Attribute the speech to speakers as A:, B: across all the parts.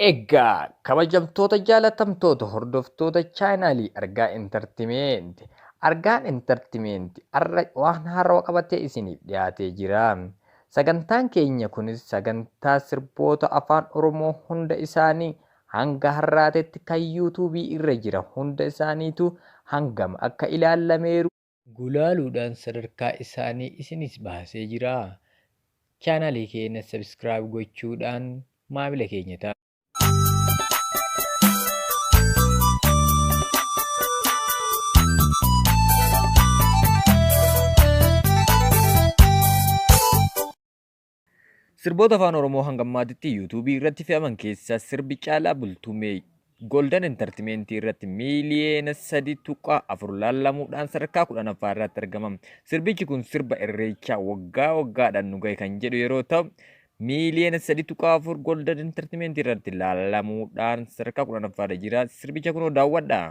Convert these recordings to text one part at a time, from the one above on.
A: Egaa kabajamtoota jaalatamtoota hordoftoota chaanaalii Argaa Entertainment. Argaan Entertainment waan haarawaa qabatee isiniif dhiyaatee jira. Sagantaan keenya kunis sagantaa sirboota afaan Oromoo hunda isaanii hanga har'aatetti kan YouTube irra jira hunda isaaniitu hangam akka ilaalameeru gulaaluudhaan sadarkaa isaanii isinis baasee jira. Chaanaalii keenya subscribe gochuudhaan maamila keenya ta'a. Sirboota afaan Oromoo hangammaatitti YouTube irratti fe'aman keessaa sirbi Caalaa Bultumee Golden Entertainment irratti miiliyoona 3.4 laalamuudhaan sadarkaa 10ffaa irratti argama. Sirbichi kun sirba irreechaa waggaa waggaadhaan nu gahe kan jedhu yeroo ta'u, miiliyoona 3.4 Golden Entertainment irratti laalamuudhaan sadarkaa 10ffaa irra jira. Sirbicha kunoo daawwadhaa.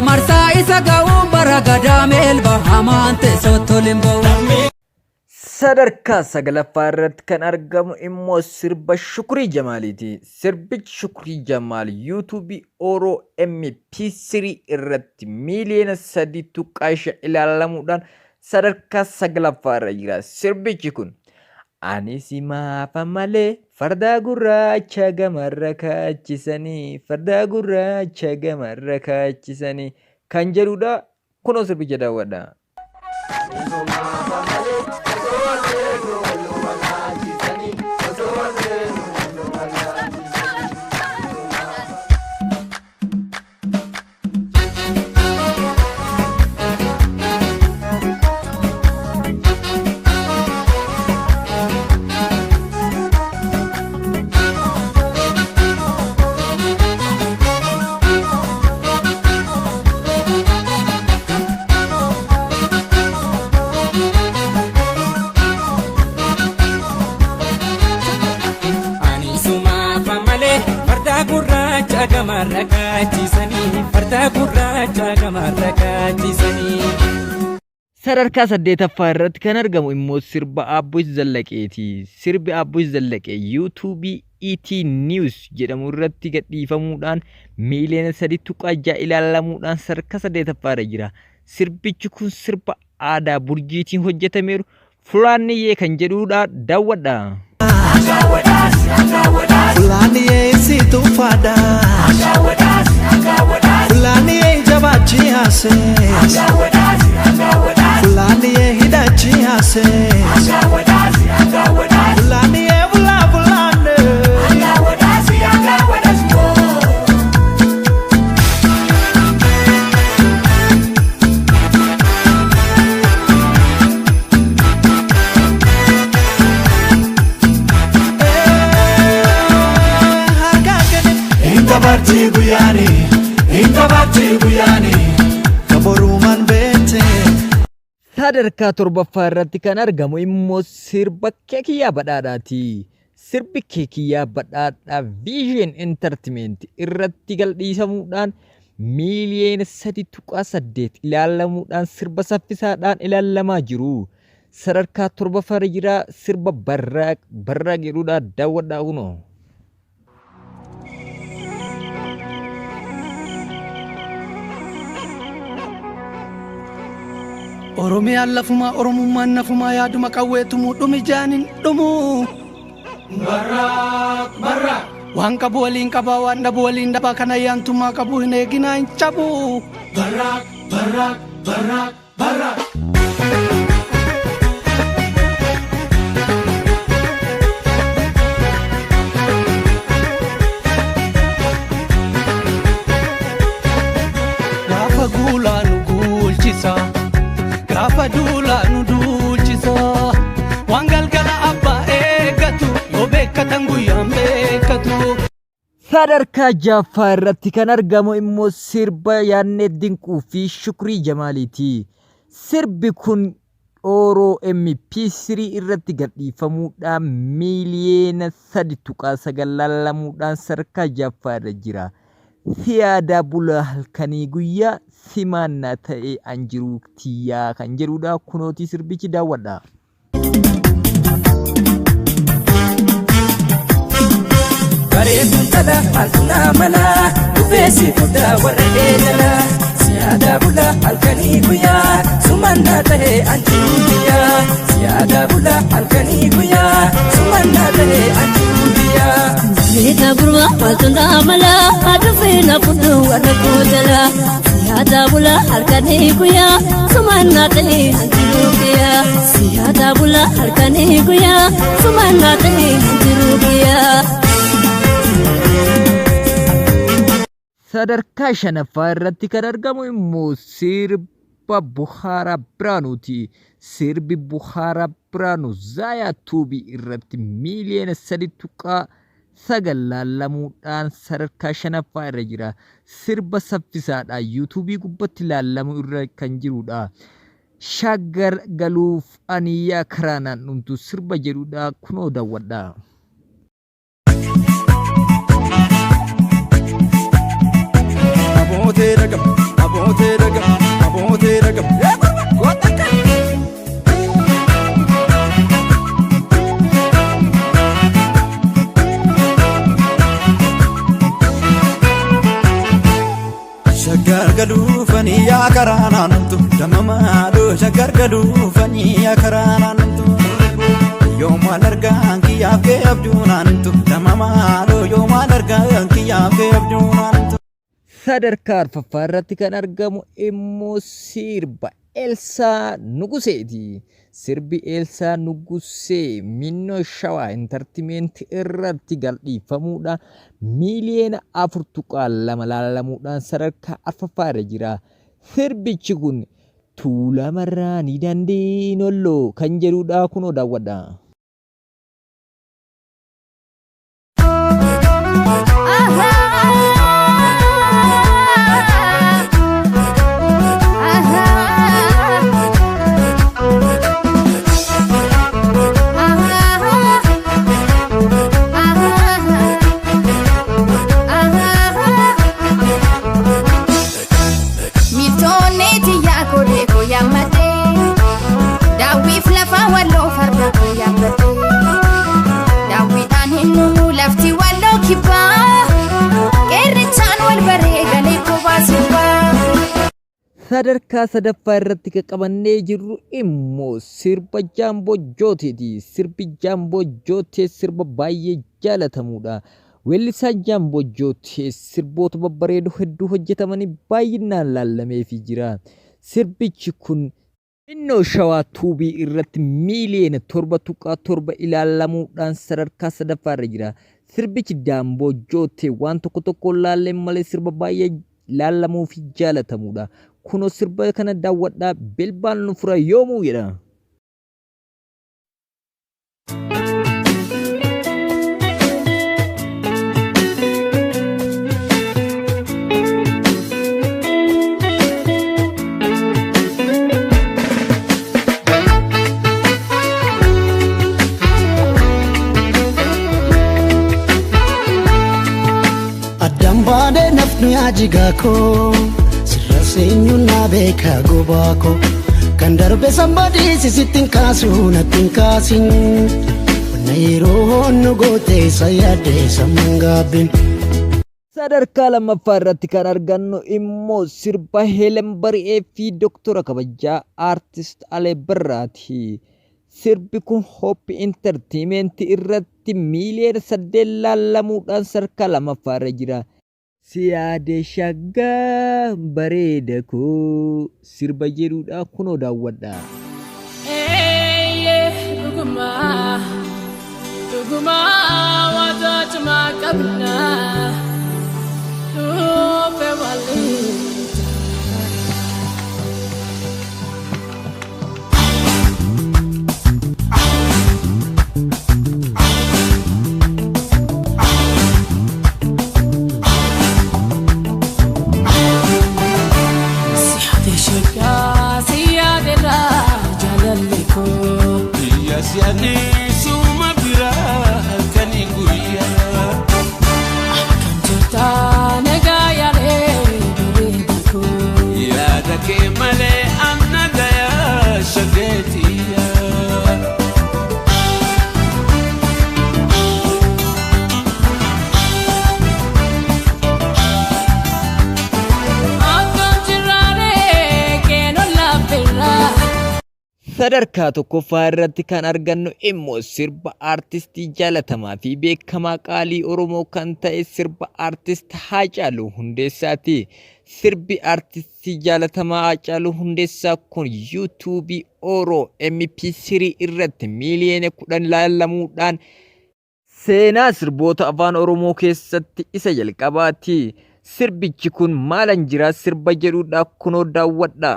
B: Marsaa isa ga'uun bara gadaameel bahamante sottolimboo.
A: Sadarkaa 9ffaa irratti kan argamu immoo sirba Shukrii Jamaaliiti. Sirbichi Shukrii Jamaal YouTube Oro MP3 irratti miiliyoona 3.5 ilaalamuudhaan sadarkaa 9ffaa irra jira. Sirbichi kun ani si maafa malee farda gurraacha gamarra kaachisanii farda gurraacha gamarra kaachisanii kan jedhudha. Kunoo sirbicha daawwadha. Sadarkaa 8ffaa irratti kan argamu immoo sirba Abbuus Zallaqeeti. Sirbi Abbuus Zallaqee YouTube ET News jedhamu irratti gadhiifamuudhaan miiliyoona 3.6 ilaalamuudhaan sadarkaa 8ffaa irra jira. Sirbichi kun sirba aadaa burjiitiin hojjetameeru Fulaaniyee kan jedhudha. Daawwadha.
C: Fulaaniyee si tufaadha. Fulaaniyee jabaachi haasee. Fulaaniyee hidhachi haasee. Fulaaniyee bulaa bulaanee. Intabarti guyyaani kaborumaan beete.
A: Sadarkaa 7ffaa irratti kan argamu immoo sirba Keekiyyaa Badhaadhaati. Sirbi Keekiyyaa Badhaadhaa Vision Entertainment irratti gadhiifamuudhaan miiliyoona 3.8 ilaalamuudhaan sirba saffisaadhaan ilaalamaa jiru. Sadarkaa 7ffaa irra jira. Sirba barraaq jedhudha. Daawwadhaa kunoo.
B: Oromiyaan lafumaa Oromummaan nafumaa yaaduma qawweetumuu dhumi jaanin dhumuu. Barraaq waan qabu waliin qabaa waan dhabu waliin dhabaa kana yaantummaa qabu hin eeginaa hin cabuu. Barraaq. Gaafa guulaanu
A: sadarkaa jaffaa irratti kan argamu immoo sirba yaadne dinquu fi shukrii jamaaliiti. Sirbi kun Oro MP3 irratti gadhiifamuudhaan miiliyeena 3.9 lallamuudhaan sadarkaa jaffaa irra jira. Siyaada bula halkanii guyyaa simaannaa ta'ee anjiruu tiyyaa kan jedhudha. Kunooti sirbichi daawwadha.
D: Bareeduun tala halkunaa malaa dhufeessi guddaa warra eegala. Siyaada bula halkanii guyyaa sumannaa ta'ee anjiruu tiyyaa. Siyaada bula halkanii guyyaa sumannaa ta'ee anjiruu tiyyaa.
E: Bareeda gurba halkunaa malaa dhufeena fudhu warra koojala. Siyaada bula halkanii guyyaa sumannaa ta'ee anjiruu tiyyaa. Siyaada bula halkanii guyyaa sumannaa ta'ee anjiruu tiyyaa.
A: sadarkaa shanaffaa irratti kan argamu immoo sirba Buhaaraa Biraanuuti. Sirbi Buhaaraa Biraanuu Zaayaa Tuubii irratti miiliyeena 3.9 lallamuudhaan sadarkaa shanaffaa irra jira. Sirba saffisaadha. Yuutuubii gubbatti lallamu irra kan jirudha. Shaggar galuuf aniyyaa karaa naannumtu sirba jedhudha. Kunoo daawwadha.
C: Abootee ragam, abootee ragam, abootee ragam. Shaggar galuufanii yaa karaa naannumtu damamaadhoo shaggar galuufanii yaa karaa naannumtu. Yoomaan argaan kiyyaaf kee abduu naannumtu damamaadhoo yoomaan argaan kiyyaaf kee abduu naannumtu.
A: sadarkaa arfaffaa irratti kan argamu immoo sirba Elsaa Nuguseeti. Sirbi Elsaa Nugusee Minnoo Shawaa Entertainment irratti gadhiifamuudhaan miiliyeena 4.2 lallamuudhaan sadarkaa arfaffaa irra jira. Sirbichi kun tuulamarraa ni dandeenolloo kan jedhudha. Kunoo daawwadha. sadarkaa sadaffaa irratti qabannee jirru immoo sirba Jaamboo Jooteeti. Sirbi Jaamboo Jootee sirba baay'ee jaalatamudha. Weellisaa Jaamboo Jootee sirboota babbareedoo hedduu hojjetamanii baay'inaan laallameefii jira. Sirbichi kun Minnoo Shawaa Tuubii irratti miiliyeena 7.7 ilaalamuudhaan sadarkaa sadaffaa irra jira. Sirbichi Jaamboo Jootee waan tokko laalleen malee sirba baay'ee laallamuu fi jaalatamudha. Kunoo sirba kana daawwadhaa. Bilbaan nu fura yoomuu jedha.
F: Addaan baadhee nafnu yaa jigaakoo. Seenyu na beeka gobaako kan darbe sambadii sisittiin kaasuu nattiin kaasin wanna yeroo nu gootee sayyadee samman gaabbin.
A: sadarkaa lammaffaa irratti kan argannu immoo sirba Heelen Bari'ee fi Dooktora Kabajaa Aartist Alee Birraati. Sirbi kun Hoop Entertainment irratti miiliyeena 8 laallamuudhaan sadarkaa lammaffaa irra jira. Siyaade shaggaa bareeda koo sirba jedhudha. Kunoo daawwadha.
D: Dhugumaa wanta cimaa qabnaa dhufe waliin.
G: Asiani suma bira halkani guyya
D: Kan jirta negayare beredako
G: yaada kee malee amna gaya shageetiya
A: sadarkaa tokkoffaa irratti kan argannu immoo sirba aartistii jaalatamaa fi beekamaa qaalii Oromoo kan ta'e sirba aartist Haacaaluu Hundeessaati. Sirbi aartistii jaalatamaa Haacaaluu Hundeessaa kun YouTube Oro MP3 irratti miiliyoona 10 ilaalamuudhaan seenaa sirboota afaan Oromoo keessatti isa jalqabaati. Sirbichi kun maalan jira sirba jedhuudha kunoo daawwadha.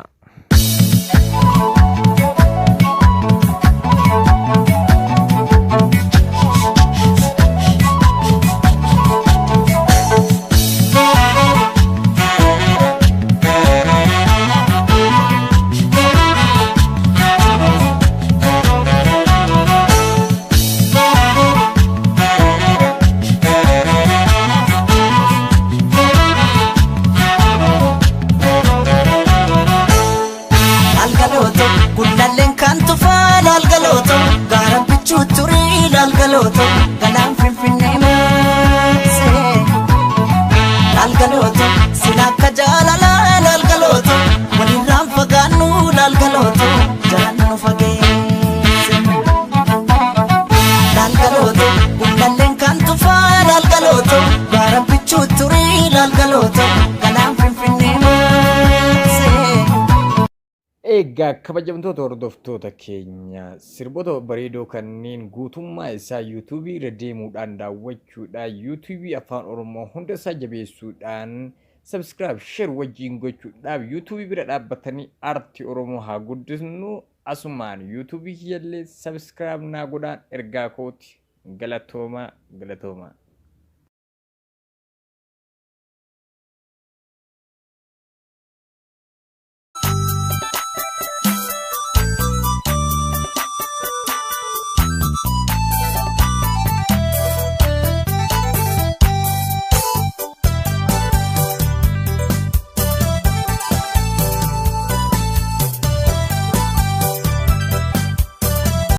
C: Galaan finfinnee maasee laalgalooto sin akka jaalalaa laalgalooto walirraan fagaannu laalgalooto jalaan nu fageesse laalgalooto gullalleen kan tufaa laalgalooto gaara bichuu turii laalgalooto galaan finfinnee maasee.
A: Egaa kabajamtoota hordoftoota keenya sirboota bareedoo kanneen guutummaa isaa YouTube irra deemuudhaan daawwachuudhaan YouTube Afaan Oromoo hunda isaa jabeessuudhaan subscribe share wajjin gochuudhaaf YouTube bira dhaabbatanii aartii Oromoo haa guddisnu asumaan YouTube jallee subscribe naa godhaan ergaa kooti galatooma.